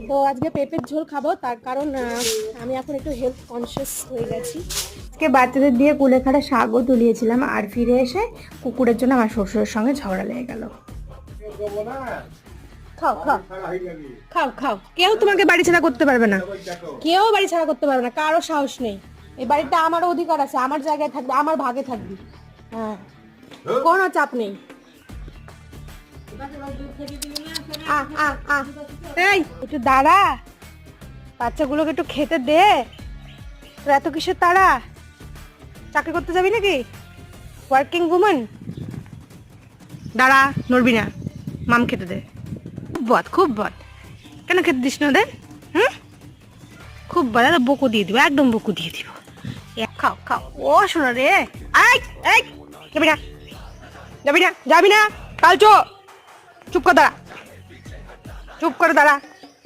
তো আজকে পেঁপের ঝোল খাবো, তার কারণ আমি এখন একটু হেলথ কনসিয়াস হয়ে গেছি। আজকে বাচ্চাদের দিয়ে কুলেখাড়া শাকও তুলিয়েছিলাম, আর ফিরে এসে কুকুরের জন্য আমার শ্বশুরের সঙ্গে ঝগড়া লেগে গেল। খাও খাও খাও খাও, কেউ তোমাকে বাড়ি ছাড়া করতে পারবে না, কেউ বাড়ি ছাড়া করতে পারবে না, কারো সাহস নেই। এই বাড়িটা আমারও অধিকার আছে, আমার জায়গায় থাকবে, আমার ভাগে থাকবি। হ্যাঁ, কোনো চাপ নেই। এই একটু দাঁড়া, বাচ্চাগুলোকে একটু খেতে দে। তোর এত কিসের তাড়া? চাকরি করতে যাবি নাকি? Working women. দাঁড়া, নড়বি না, মাম খেতে দে। খুব বদ, খুব বদ। কেন খেতে দিস না ওদের? হুম, খুব বদ, বকু দিয়ে দিব, একদম বকু দিয়ে দিব। খাও খাও, ও শোনা রে। এই এই, যাবি না, যাবি না, যাবি না, কালচো। চুপ করে দাঁড়া, চুপ করে দাঁড়া।